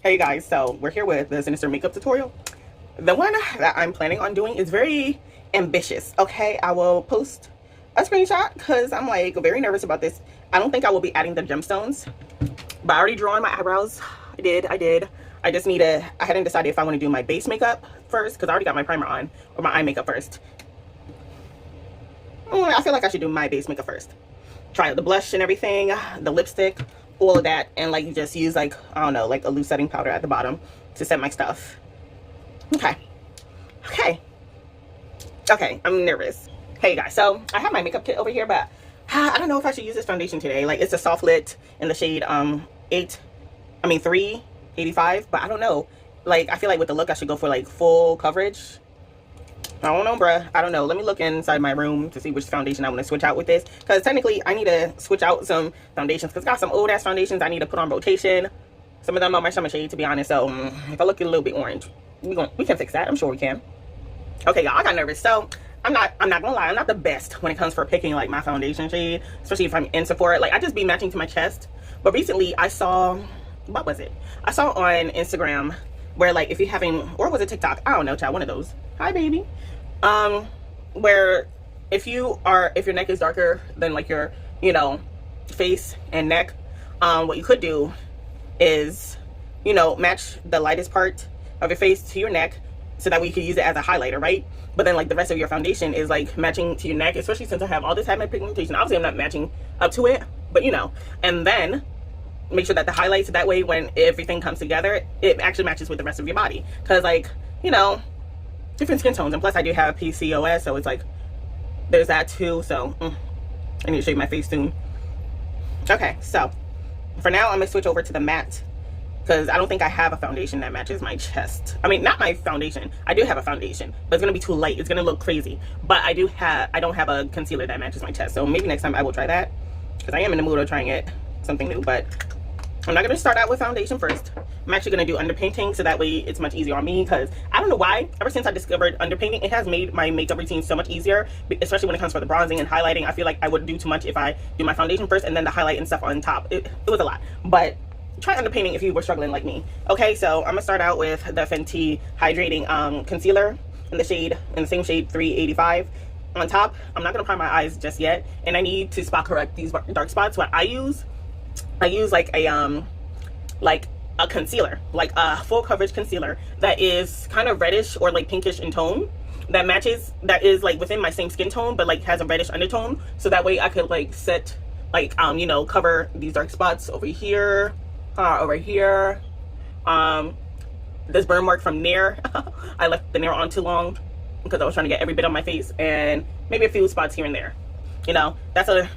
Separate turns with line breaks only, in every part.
Hey guys, so we're here with the Sinister makeup tutorial. The one that I'm planning on doing is very ambitious. Okay, I will post a screenshot because I'm like very nervous about this. I don't think I will be adding the gemstones, but I already drew on my eyebrows. I did. I just need to, I hadn't decided if I want to do my base makeup first because I already got my primer on, or my eye makeup first. I feel like I should do my base makeup first. Try out the blush and everything, the lipstick, all of that, and like just use like, I don't know, like a loose setting powder at the bottom to set my stuff. Okay, I'm nervous. Hey guys, so I have my makeup kit over here, but I don't know if I should use this foundation today. Like, it's a soft lit in the shade 385, but I don't know. Like, I feel like with the look I should go for like full coverage. I don't know, bruh. I don't know. Let me look inside my room to see which foundation I want to switch out with this. Because technically, I need to switch out some foundations. Because I got some old-ass foundations I need to put on rotation. Some of them are my summer shade, to be honest. So, if I look a little bit orange, we can fix that. I'm sure we can. Okay, y'all. I got nervous. So, I'm not going to lie. I'm not the best when it comes for picking, like, my foundation shade. Especially if I'm in Sephora. Like, I just be matching to my chest. But recently, I saw... What was it? I saw on Instagram where, like, if you're having... Or was it TikTok? I don't know, child. One of those. Hi, baby. Where if your neck is darker than like your, face and neck, what you could do is, match the lightest part of your face to your neck so that we could use it as a highlighter, right? But then like the rest of your foundation is like matching to your neck, especially since I have all this high pigmentation. Obviously I'm not matching up to it, but and then make sure that the highlights, that way when everything comes together, it actually matches with the rest of your body. Because like, different skin tones, and plus I do have PCOS, so it's like there's that too. So I need to shave my face soon. Okay, so for now I'm gonna switch over to the matte because I don't think I have a foundation that matches my chest. I mean, not my foundation. I do have a foundation, but it's gonna be too light. It's gonna look crazy. But I don't have a concealer that matches my chest. So maybe next time I will try that because I am in the mood of trying something new. But I'm not gonna start out with foundation first. I'm actually gonna do underpainting so that way it's much easier on me, because I don't know why, ever since I discovered underpainting, it has made my makeup routine so much easier, especially when it comes for the bronzing and highlighting. I feel like I would do too much if I do my foundation first and then the highlight and stuff on top. It was a lot, but try underpainting if you were struggling like me. Okay, so I'm gonna start out with the Fenty hydrating concealer in the same shade 385 on top. I'm not gonna prime my eyes just yet, and I need to spot correct these dark spots. What I use like a concealer, like a full coverage concealer that is kind of reddish or like pinkish in tone, that is like within my same skin tone but like has a reddish undertone, so that way I could like set like cover these dark spots over here, this burn mark from Nair. I left the Nair on too long because I was trying to get every bit on my face, and maybe a few spots here and there. That's a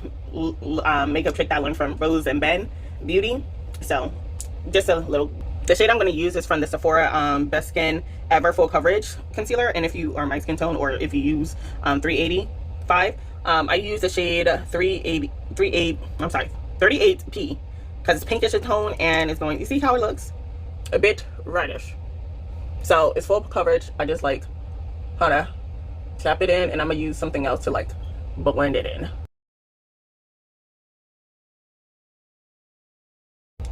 makeup trick that I learned from Rose and Ben Beauty. So just a little. The shade I'm going to use is from the Sephora Best Skin Ever Full Coverage Concealer, and if you are my skin tone, or if you use 385, I use the shade 38P because it's pinkish in tone, and it's going, you see how it looks? A bit reddish. So it's full coverage. I just like kind of tap it in, and I'm going to use something else to like blend it in.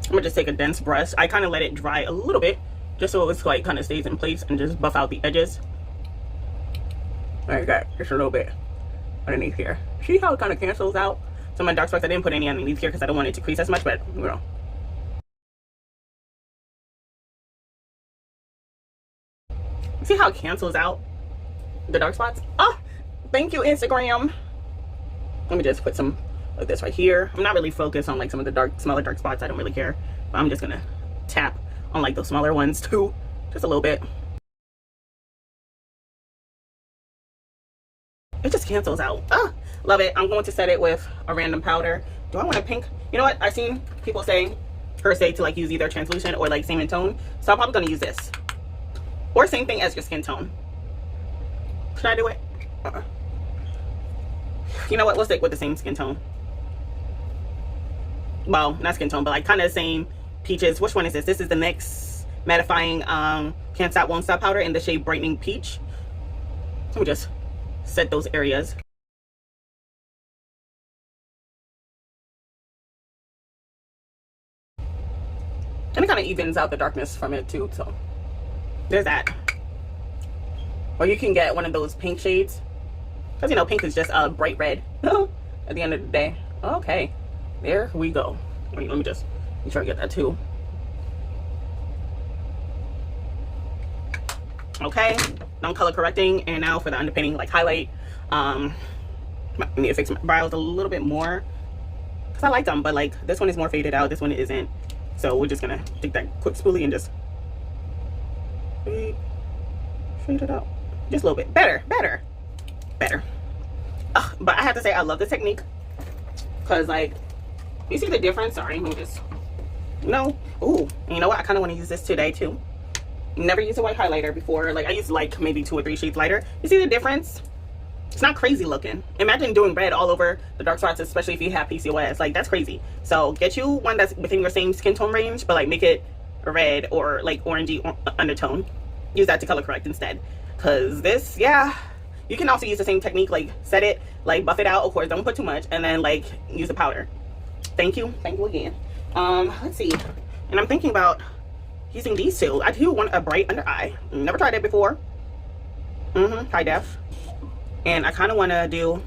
I'm gonna just take a dense brush. I kind of let it dry a little bit just so it's like kind of stays in place, and just buff out the edges. I got just a little bit underneath here. See how it kind of cancels out some of my dark spots? I didn't put any underneath here because I don't want it to crease as much, but see how it cancels out the dark spots? Oh, thank you, Instagram. Let me just put some like this right here. I'm not really focused on like some of the smaller dark spots. I don't really care, but I'm just gonna tap on like those smaller ones too, just a little bit. It just cancels out. Love it. I'm going to set it with a random powder. Do I want a pink? You know what, I've seen people say to like use either translucent or like same in tone, so I'm probably gonna use this, or same thing as your skin tone. Should I do it? You know what, let's stick with the same skin tone. Well, not skin tone, but like kind of same peaches. Which one is this? This is the NYX mattifying Can't Stop Won't Stop powder in the shade Brightening Peach. Let me just set those areas. And it kind of evens out the darkness from it too, so there's that. Or you can get one of those pink shades, because you know pink is just a bright red at the end of the day. Okay, there we go. Wait, let me just make sure I get that too. Okay, now I'm color correcting, and now for the underpainting, like highlight. I need to fix my brows a little bit more because I like them, but like this one is more faded out, this one isn't. So we're just gonna take that quick spoolie and just fade it out just a little bit. Better. But I have to say I love this technique because like you see the difference. Sorry, let me just ooh, you know what, I kind of want to use this today too. Never used a white highlighter before. Like I used like maybe 2 or 3 shades lighter. You see the difference? It's not crazy looking. Imagine doing red all over the dark spots, especially if you have PCOS. Like that's crazy. So get you one that's within your same skin tone range, but like make it red or like orangey undertone. Use that to color correct instead. Cause this, yeah, you can also use the same technique, like set it, like buff it out, of course, don't put too much, and then like use the powder. Thank you again. Let's see. And I'm thinking about using these two. I do want a bright under eye. Never tried it before. High def. And I kind of want to do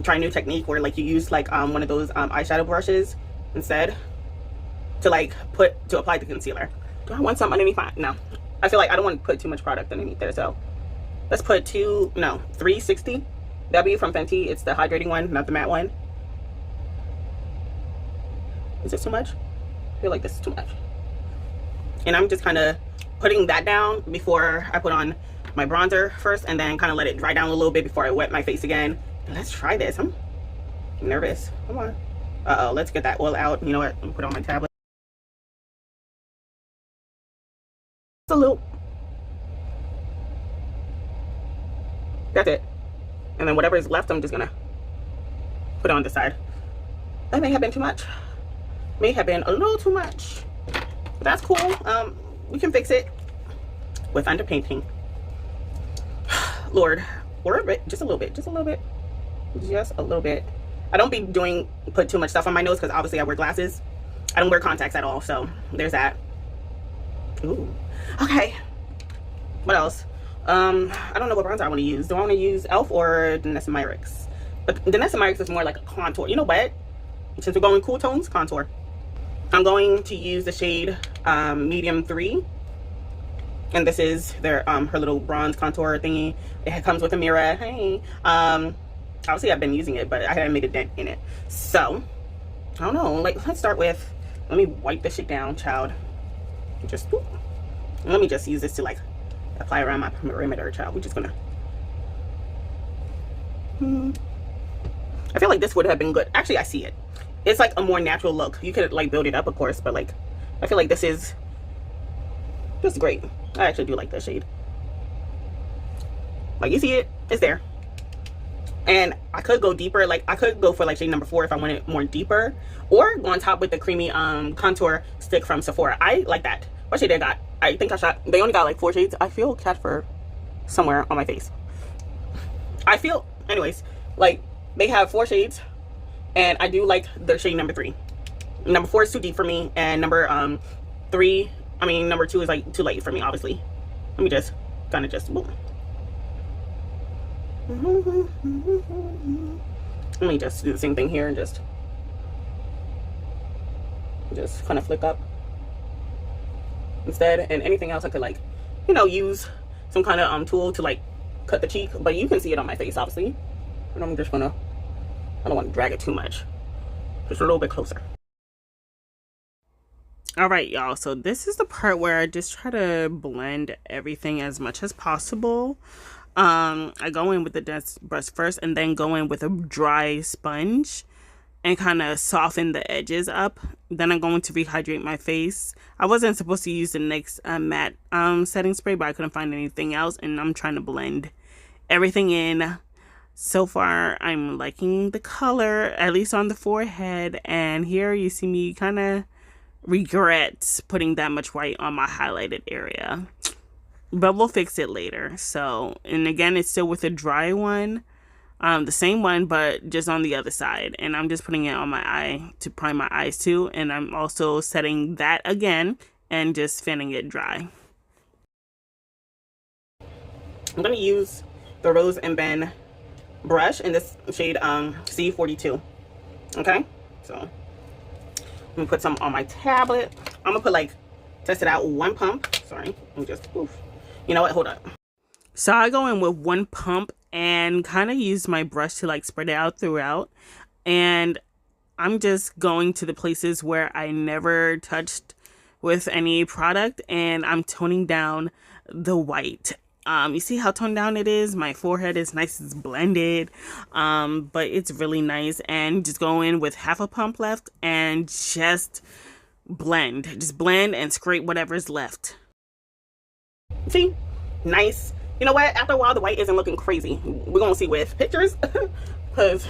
try a new technique where like you use like one of those eyeshadow brushes instead to like apply the concealer. Do I want some underneath my, no, I feel like I don't want to put too much product underneath there, so let's put 360 W from Fenty. It's the hydrating one, not the matte one. Is this too much? I feel like this is too much. And I'm just kind of putting that down before I put on my bronzer first, and then kind of let it dry down a little bit before I wet my face again. Let's try this. I'm nervous. Come on. Uh-oh, let's get that oil out. You know what? I'm gonna put it on my tablet. Just a little. That's it. And then whatever is left, I'm just gonna put it on the side. That may have been too much. May have been a little too much. But that's cool. We can fix it with underpainting. Lord, just a little bit, just a little bit, just a little bit. I don't be put too much stuff on my nose because obviously I wear glasses. I don't wear contacts at all, so there's that. Ooh, okay. What else? I don't know what bronzer I want to use. Do I want to use e.l.f. or Danessa Myricks? But Danessa Myricks is more like a contour. You know what? Since we're going cool tones, contour. I'm going to use the shade medium 3, and this is their her little bronze contour thingy. It comes with a mirror. Hey, obviously I've been using it, but I haven't made a dent in it. So I don't know. Like, let's start with. Let me wipe this shit down, child. Just let me just use this to like apply around my perimeter, child. We're just gonna. I feel like this would have been good. Actually, I see it. It's like a more natural look. You could like build it up, of course, but like I feel like this is just great. I actually do like that shade. Like, you see it, it's there. And I could go deeper. Like, I could go for like shade number 4 if I wanted more deeper, or go on top with the creamy contour stick from Sephora. I like that. What shade I got? I think they only got like 4 shades. I feel cat fur somewhere on my face. I feel, anyways, like they have 4 shades. And I do like the shade number 3. Number 4 is too deep for me, and number 2 is like too light for me, obviously. Let me just kind of just whoop. Let me just do the same thing here and just kind of flick up instead. And anything else I could like, you know, use some kind of tool to like cut the cheek, but you can see it on my face, obviously. And I'm just gonna, I don't want to drag it too much. Just a little bit closer. All right, y'all. So this is the part where I just try to blend everything as much as possible. I go in with the dense brush first and then go in with a dry sponge and kind of soften the edges up. Then I'm going to rehydrate my face. I wasn't supposed to use the NYX matte setting spray, but I couldn't find anything else, and I'm trying to blend everything in. So far, I'm liking the color, at least on the forehead. And here you see me kind of regret putting that much white on my highlighted area. But we'll fix it later. So, and again, it's still with a dry one.
the same one, but just on the other side. And I'm just putting it on my eye to prime my eyes too. And I'm also setting that again and just fanning it dry.
I'm going to use the Rose and Ben brush in this shade C42. Okay, so I'm going to put some on my tablet. I'm going to put like, test it out, 1 pump. Sorry, let me just, oof. You know what, hold up.
So I go in with 1 pump and kind of use my brush to like spread it out throughout. And I'm just going to the places where I never touched with any product, and I'm toning down the white. You see how toned down it is? My forehead is nice, it's blended, but it's really nice. And just go in with 1/2 pump left and just blend and scrape whatever's left.
See, nice. You know what, after a while the white isn't looking crazy. We're gonna see with pictures because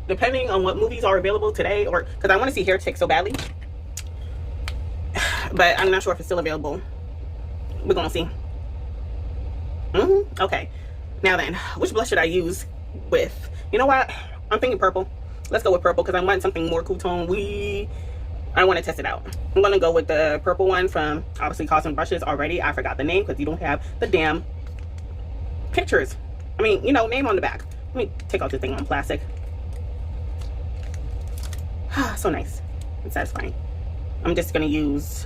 depending on what movies are available today, or because I want to see Hair Tick so badly, but I'm not sure if it's still available. We're gonna see. Okay, now then, which blush should I use with? You know what, I'm thinking purple. Let's go with purple because I want something more cool tone. I want to test it out. I'm gonna go with the purple one from obviously Cosmic Brushes already. I forgot the name because you don't have the damn pictures. I mean, you know, name on the back. Let me take out this thing on plastic. So nice and satisfying. I'm just gonna use,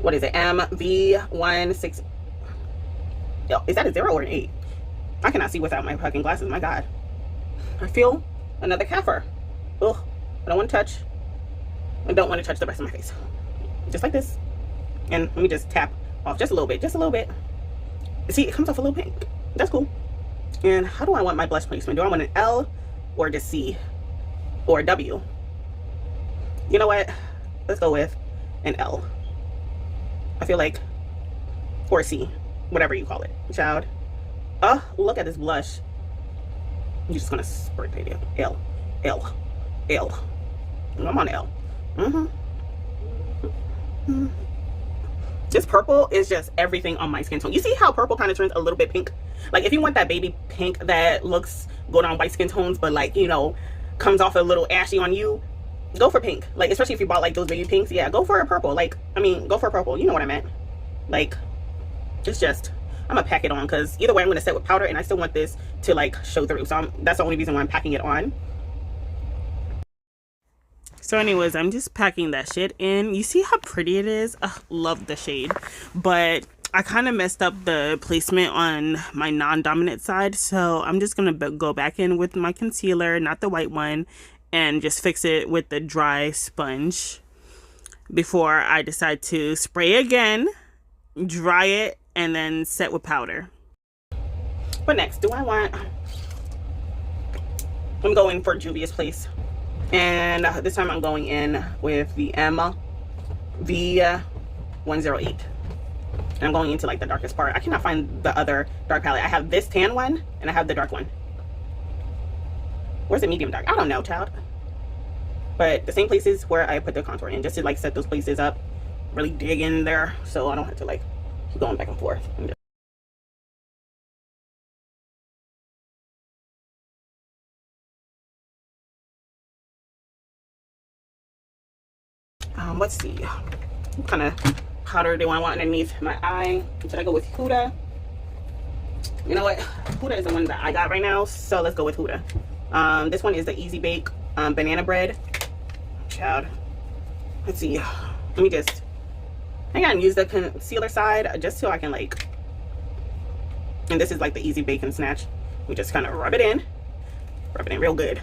what is it, MV16. Yo, is that a 0 or an 8? I cannot see without my fucking glasses, my god. I feel another kaffir. Ugh, I don't want to touch. I don't want to touch the rest of my face. Just like this. And let me just tap off just a little bit, just a little bit. See, it comes off a little pink. That's cool. And how do I want my blush placement? Do I want an L or just C or a W? You know what? Let's go with an L. I feel like, or a C, whatever you call it, child. Oh, look at this blush. I'm just gonna spray paint it. L, L, L. I'm on L. This purple is just everything on my skin tone. You see how purple kind of turns a little bit pink? Like if you want that baby pink that looks good on white skin tones, but like, you know, comes off a little ashy on you, go for pink. Like especially if you bought like those baby pinks, yeah, go for a purple. Like, I mean, go for a purple. You know what I meant. Like, it's just, I'm gonna pack it on because either way I'm gonna set with powder, and I still want this to like show through. So that's the only reason why I'm packing it on.
So anyways, I'm just packing that shit in. You see how pretty it is? Love the shade. But I kind of messed up the placement on my non-dominant side. So I'm just going to go back in with my concealer, not the white one, and just fix it with the dry sponge before I decide to spray again, dry it, and then set with powder.
What next? I'm going for Juvia's Place. And this time I'm going in with the MV108. And I'm going into like the darkest part. I cannot find the other dark palette. I have this tan one and I have the dark one. Where's the medium dark? I don't know, child. But the same places where I put the contour in, just to like set those places up, really dig in there so I don't have to like keep going back and forth. Let's see, what kind of powder do I want underneath my eye? Should I go with Huda? You know what, Huda is the one that I got right now, so let's go with Huda. This one is the Easy Bake banana bread. Child, let's see, let me just hang on, use the concealer side just so I can like, and this is like the Easy Bake and Snatch. We just kind of rub it in real good.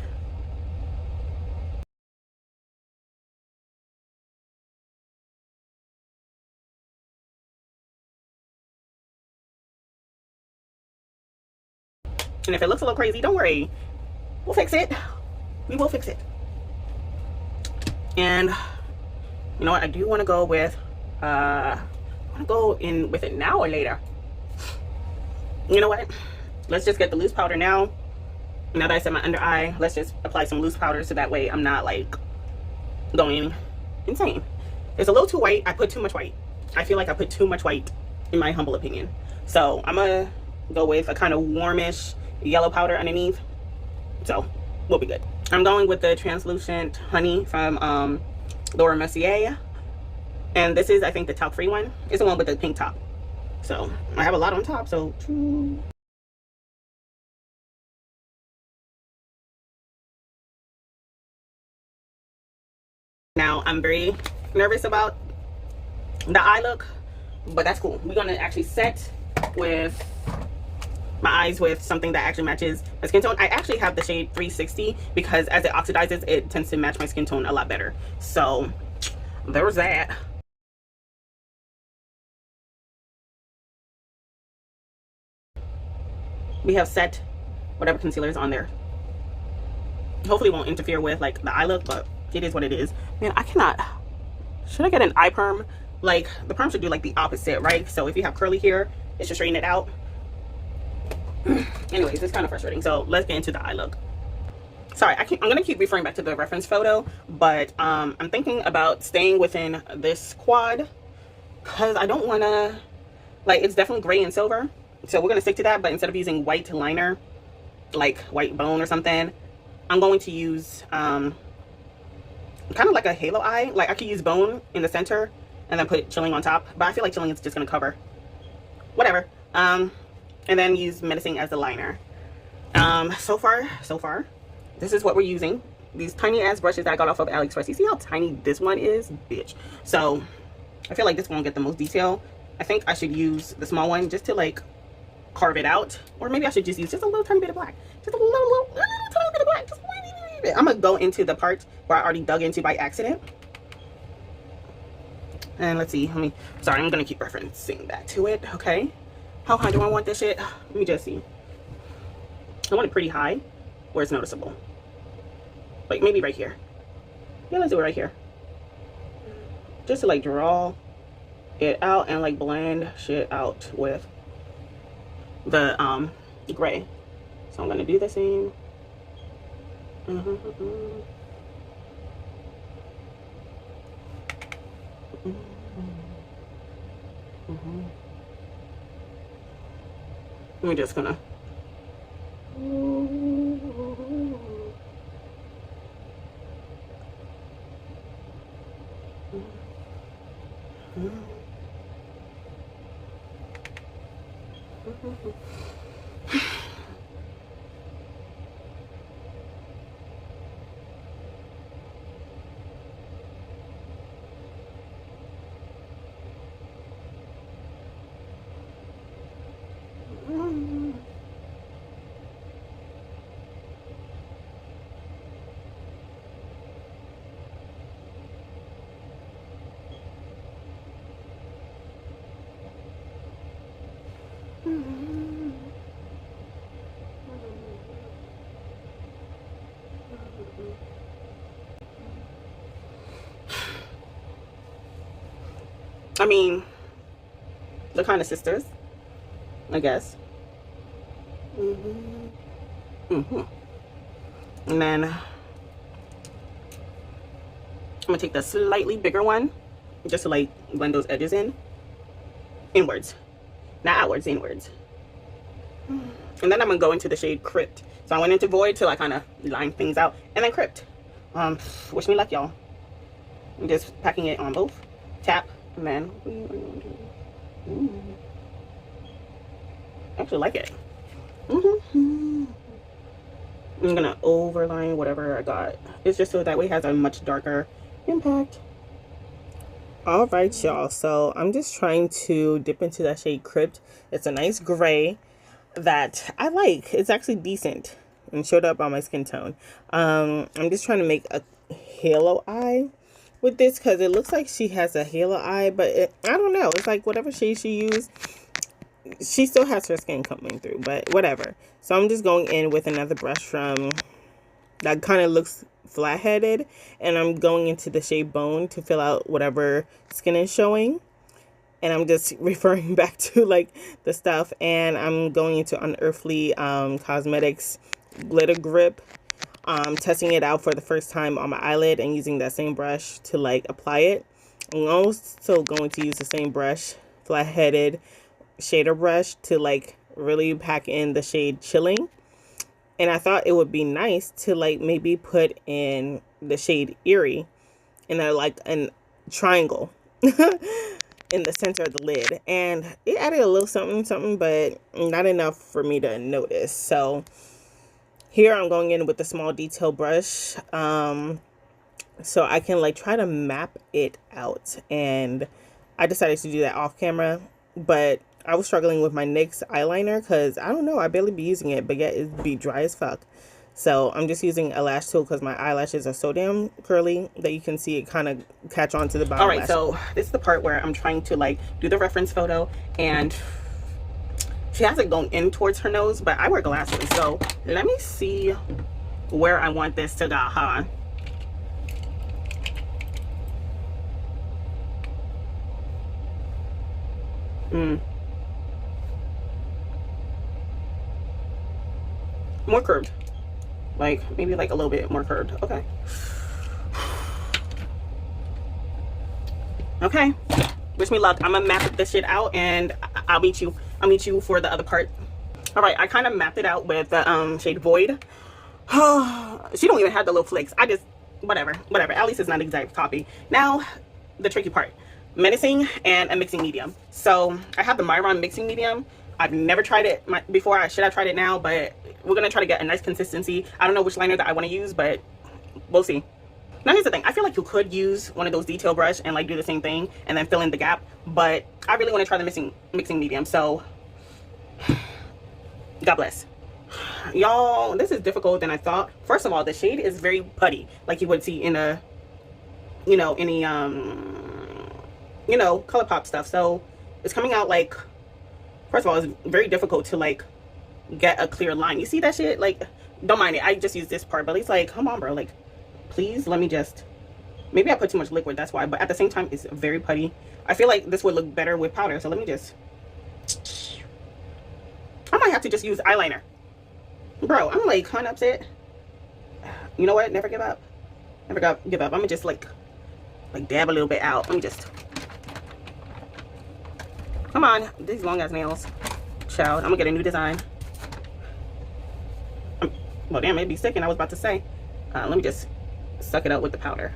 And if it looks a little crazy, don't worry. We'll fix it. We will fix it. And you know what? I do want to go with, I want to go in with it now or later. You know what? Let's just get the loose powder now. Now that I set my under eye, let's just apply some loose powder so that way I'm not like going insane. It's a little too white. I put too much white. I feel like I put too much white in my humble opinion. So I'm going to go with a kind of warmish yellow powder underneath. So we'll be good. I'm going with the translucent honey from Laura Mercier, and this is, I think, the talc free one. It's the one with the pink top. So I have a lot on top, so now I'm very nervous about the eye look, but that's cool. We're gonna actually set with my eyes with something that actually matches my skin tone. I actually have the shade 360 because as it oxidizes, it tends to match my skin tone a lot better. So there's that. We have set whatever concealer is on there. Hopefully it won't interfere with like the eye look, but it is what it is. Man, I cannot. Should I get an eye perm? Like the perm should do like the opposite, right? So if you have curly hair, it should straighten it out. Anyways, it's kind of frustrating. So let's get into the eye look. Sorry, I'm gonna keep referring back to the reference photo, but I'm thinking about staying within this quad because I don't want to, like, it's definitely gray and silver, so we're gonna stick to that. But instead of using white liner, like white bone or something, I'm going to use kind of like a halo eye. Like I could use bone in the center and then put chilling on top, but I feel like chilling is just gonna cover whatever. And then use menacing as the liner. So far this is what we're using. These tiny ass brushes that I got off of AliExpress. You see how tiny this one is, bitch? So I feel like this won't get the most detail. I think I should use the small one just to like carve it out, or maybe I should just use just a little tiny bit of black, just a little tiny bit of black, just a little bit. I'm gonna go into the part where I already dug into by accident, and let's see. Sorry, I'm gonna keep referencing back to it. Okay, how high do I want this shit? Let me just see. I want it pretty high where it's noticeable, like maybe right here. Yeah, let's do it right here, just to like draw it out and like blend shit out with the gray. So I'm gonna do the same. We're just gonna I mean, the kind of sisters, I guess. And then I'm gonna take the slightly bigger one just to like blend those edges in, inwards, not outwards, inwards. And then I'm gonna go into the shade Crypt. So I went into Void to like kind of line things out, and then Crypt. Wish me luck, y'all. I'm just packing it on both. Tap, and then I actually like it. I'm gonna overline whatever I got. It's just so that way it has a much darker impact. All right, y'all, so I'm just trying to dip into that shade Crypt. It's a nice gray that I like. It's actually decent and showed up on my skin tone. I'm just trying to make a halo eye with this because it looks like she has a halo eye, but I don't know. It's like whatever shade she used, she still has her skin coming through, but whatever. So I'm just going in with another brush from that kind of looks flat-headed, and I'm going into the shade Bone to fill out whatever skin is showing. And I'm just referring back to like the stuff, and I'm going into Unearthly Cosmetics glitter grip, testing it out for the first time on my eyelid and using that same brush to like apply it. I'm also going to use the same brush, flat-headed shader brush, to like really pack in the shade Chilling. And I thought it would be nice to like maybe put in the shade Eerie in a like an triangle in the center of the lid. And it added a little something, but not enough for me to notice. So here I'm going in with the small detail brush, so I can like try to map it out. And I decided to do that off camera, but I was struggling with my NYX eyeliner because I don't know, I barely be using it, but yet it'd be dry as fuck. So I'm just using a lash tool because my eyelashes are so damn curly that you can see it kind of catch on to the bottom. All right, so this is the part where I'm trying to like do the reference photo, and she has it going in towards her nose, but I wear glasses, so let me see where I want this to go, huh? More curved, like maybe like a little bit more curved. Okay, wish me luck. I'm gonna map this shit out, and I'll meet you for the other part. All right, I kind of mapped it out with the shade Void. She don't even have the little flicks. I just whatever, at least it's not an exact copy. Now the tricky part: menacing and a mixing medium. So I have the Myron mixing medium. I've never tried it before. I should have tried it now, but we're gonna try to get a nice consistency. I don't know which liner that I want to use, but we'll see. Now here's the thing, I feel like you could use one of those detail brush and like do the same thing and then fill in the gap, but I really want to try the mixing medium. So God bless. Y'all, this is difficult than I thought. First of all, the shade is very putty, like you would see in a, you know, any you know, ColourPop stuff. So it's coming out like, first of all, it's very difficult to like get a clear line. You see that shit? Like, don't mind it, I just use this part, but it's like, come on bro, like please let me just, maybe I put too much liquid, that's why, but at the same time it's very putty. I feel like this would look better with powder, so let me just, I might have to just use eyeliner. Bro, I'm like kind of upset. You know what, never give up, never give up. I'm gonna just like dab a little bit out. Let me just, come on, these long ass nails, child. I'm gonna get a new design. Well damn, it'd be sticking, I was about to say. Let me just suck it up with the powder.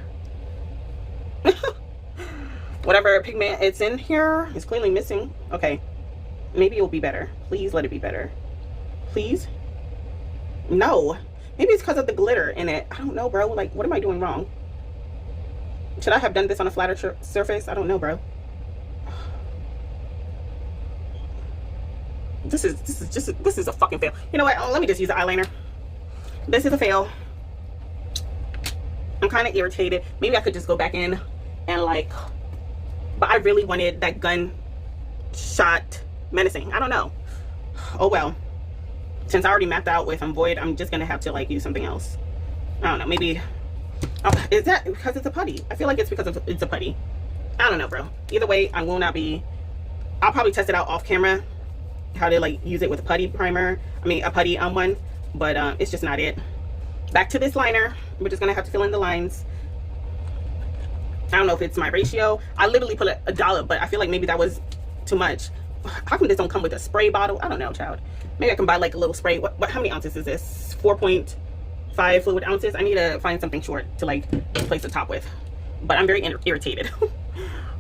Whatever pigment it's in here is clearly missing. Okay, maybe it'll be better. Please let it be better, please. No, maybe it's because of the glitter in it. I don't know bro, like what am I doing wrong? Should I have done this on a flatter surface? I don't know bro. This is a fucking fail. You know what, let me just use the eyeliner. This is a fail. I'm kind of irritated. Maybe I could just go back in and like, but I really wanted that gunshot menacing. I don't know. Oh well. Since I already mapped out with Void, I'm just gonna have to like use something else. I don't know, maybe, oh, is that because it's a putty? I feel like it's because it's a putty. I don't know bro. Either way, I will not be, I'll probably test it out off camera, how to like use it with a putty primer. I mean a putty one, but it's just not it. Back to this liner. We're just gonna have to fill in the lines. I don't know if it's my ratio. I literally put a dollop, but I feel like maybe that was too much. How come this don't come with a spray bottle? I don't know, child. Maybe I can buy like a little spray. What how many ounces is this? 4.5 fluid ounces. I need to find something short to like replace the top with, but I'm very irritated.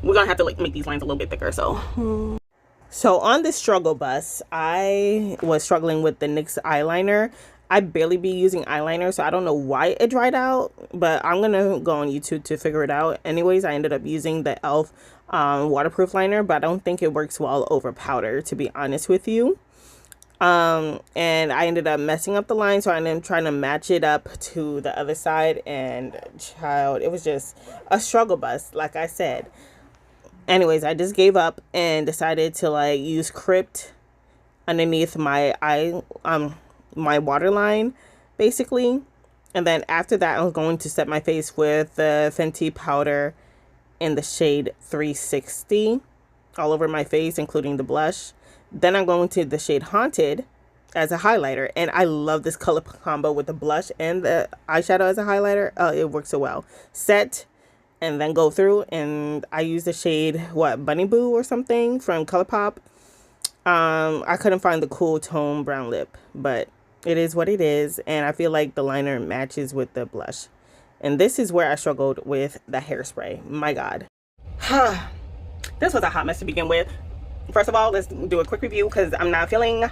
We're gonna have to like make these lines a little bit thicker. So on this struggle bus, I was struggling with the NYX eyeliner. I barely be using eyeliner, so I don't know why it dried out, but I'm gonna go on YouTube to figure it out. Anyways, I ended up using the e.l.f. Waterproof liner, but I don't think it works well over powder, to be honest with you. And I ended up messing up the line, so I ended up trying to match it up to the other side, and child, it was just a struggle bus, like I said. Anyways, I just gave up and decided to like use Crypt underneath my my waterline basically, and then after that I was going to set my face with the Fenty powder in the shade 360 all over my face, including the blush. Then I'm going to the shade Haunted as a highlighter, and I love this color combo with the blush and the eyeshadow as a highlighter. It works so well. Set and then go through, and I use the shade Bunny Boo or something from ColourPop. I couldn't find the cool tone brown lip, but It is what it is, and I feel like the liner matches with the blush. And this is where I struggled with the hairspray. My God. This was a hot mess to begin with. First of all, let's do a quick review because I'm not feeling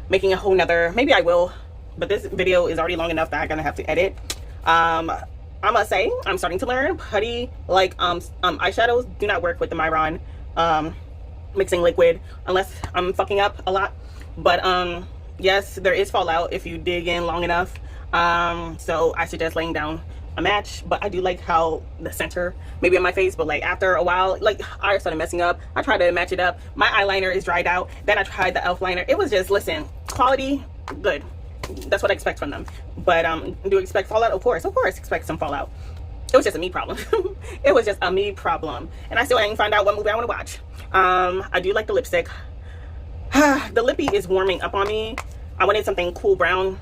making a whole nother, maybe I will, but this video is already long enough that I'm gonna have to edit. I must say, I'm starting to learn putty, like eyeshadows do not work with the Myron mixing liquid unless I'm fucking up a lot. But yes, there is fallout if you dig in long enough. So I suggest laying down a match, but I do like how the center maybe on my face, but like after a while, like I started messing up. I tried to match it up. My eyeliner is dried out. Then I tried the elf liner. It was just, listen, quality good. That's what I expect from them. But do you expect fallout? Of course expect some fallout. It was just a me problem. It was just a me problem, and I still ain't find out what movie I want to watch. I do like the lipstick. The lippy is warming up on me. I wanted something cool brown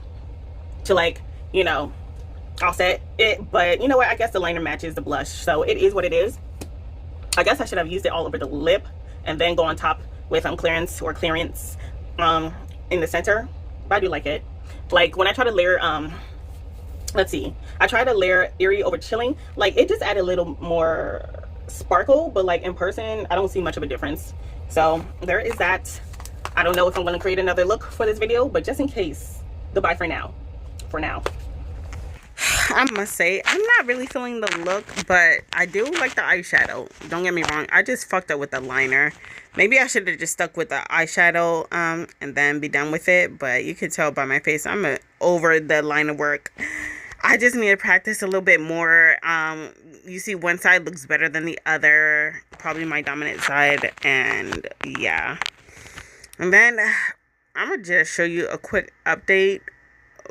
to, like, you know, offset it, but you know what, I guess the liner matches the blush, so it is what it is. I guess I should have used it all over the lip and then go on top with clearance in the center, but I do like it. Like when I try to layer let's see, I try to layer Eerie over Chilling, like it just added a little more sparkle, but like in person I don't see much of a difference. So there is that. I don't know if I'm going to create another look for this video, but just in case, goodbye for now. I must say, I'm not really feeling the look, but I do like the eyeshadow. Don't get me wrong. I just fucked up with the liner. Maybe I should have just stuck with the eyeshadow and then be done with it. But you can tell by my face, I'm over the liner work. I just need to practice a little bit more. You see one side looks better than the other. Probably my dominant side. And yeah. And then I'm going to just show you a quick update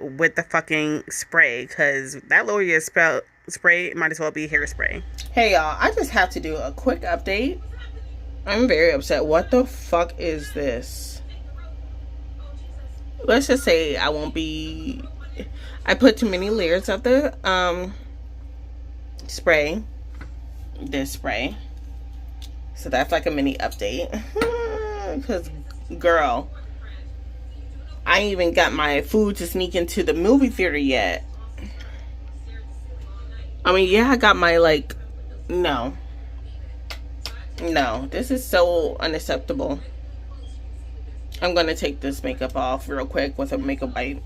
with the fucking spray, because that L'Oreal spray might as well be hairspray. Hey y'all, I just have to do a quick update. I'm very upset. What the fuck is this? Let's just say I put too many layers of the spray, this spray, so that's like a mini update. Because girl, I ain't even got my food to sneak into the movie theater yet. I mean, yeah, I got my, like, no, this is so unacceptable. I'm gonna take this makeup off real quick with a makeup wipe.